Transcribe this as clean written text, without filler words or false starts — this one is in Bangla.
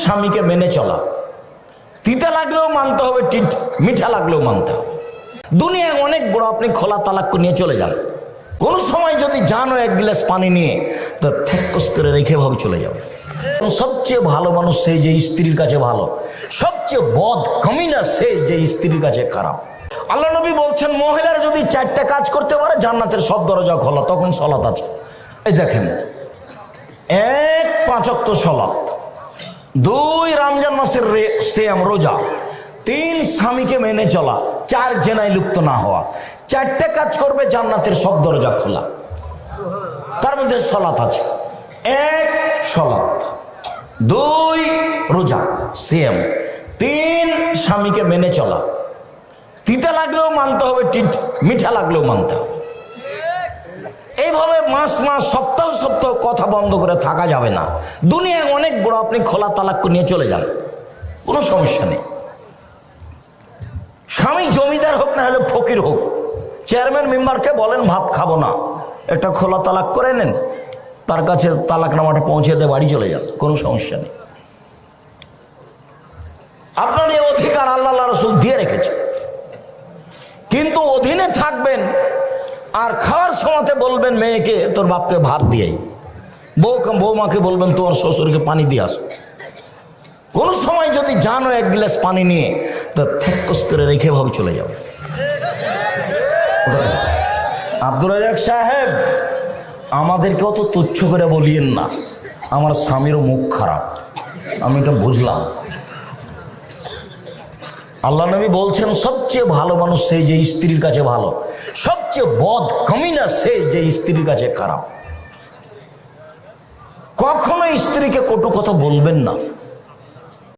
স্বামীকে মেনে চলা, তিতা লাগলেও মানতে হবে, মিঠা লাগলেও মানতে হবে। দুনিয়ায় অনেক বড়, আপনি খোলা তালাক নিয়ে চলে যান, কোন সময় যদি জানো এক গ্লাস পানি নিয়ে, তো থ্যাক্কস করে রেখে ভাবে চলে যাবে। সবচেয়ে ভালো মানুষ সেই যে স্ত্রীর কাছে ভালো, সবচেয়ে বদ কমিনা সেই যে স্ত্রীর কাছে খারাপ। আল্লাহ নবী বলছেন, মহিলারা যদি 4টা কাজ করতে পারে জান্নাতের সব দরজা খোলা, তখন সালাত আছে। এই দেখেন, 1 5 ওয়াক্ত সালাত, 2 রমজান মাসের সিয়াম রোজা, 3 স্বামীকে মেনে চলা, 4 জেনায় লিপ্ত না হওয়া। 4টা কাজ করবে, জান্নাতের সব দরজা খোলা। তার মধ্যে সালাত আছে। 1 সালাত, 2 রোজা সিয়াম, 3 স্বামীকে মেনে চলা, তিতা লাগলেও মানতে হবে, মিঠা লাগলেও মানতে হবে। এইভাবে মাস মাস সপ্তাহ সপ্তাহ কথা বন্ধ করে থাকা যাবে না। দুনিয়ায় অনেক বড়, আপনি খোলা তালাক নিয়ে চলে যান, কোনো সমস্যা নেই। স্বামী জমিদার হোক না হলে ফকির হোক, চেয়ারম্যান মেম্বারকে বলেন ভাত খাবো না, একটা খোলা তালাক করে নেন, তার কাছে তালাকনামাটা পৌঁছে দিয়ে বাড়ি চলে যান, কোনো সমস্যা নেই। আপনার এই অধিকার আল্লাহ রাসূল দিয়ে রেখেছে, কিন্তু অধীনে থাকবেন আর খাওয়ার সময়তে বলবেন মেয়েকে তোর বাপকে ভাত দিয়ে, বৌমাকে বলবেন তোমার শ্বশুরকে পানি দিয়ে আস। কোন সময় যদি জানো এক গ্লাস পানি নিয়ে, তো থ্যাক্কস করে রেখে ভাবে চলে যাও। আব্দুর রাজ্জাক সাহেব, আমাদেরকে অত তুচ্ছ করে বলিয়েন না, আমার স্বামীরও মুখ খারাপ, আমি এটা বুঝলাম। আল্লাহ নবী বলছেন, সবচেয়ে ভালো মানুষ সেই যে স্ত্রীর কাছে ভালো, সবচেয়ে বদ কমিনা সেই যে স্ত্রীর কাছে খারাপ। কখনো স্ত্রীকে কটু কথা বলবেন না।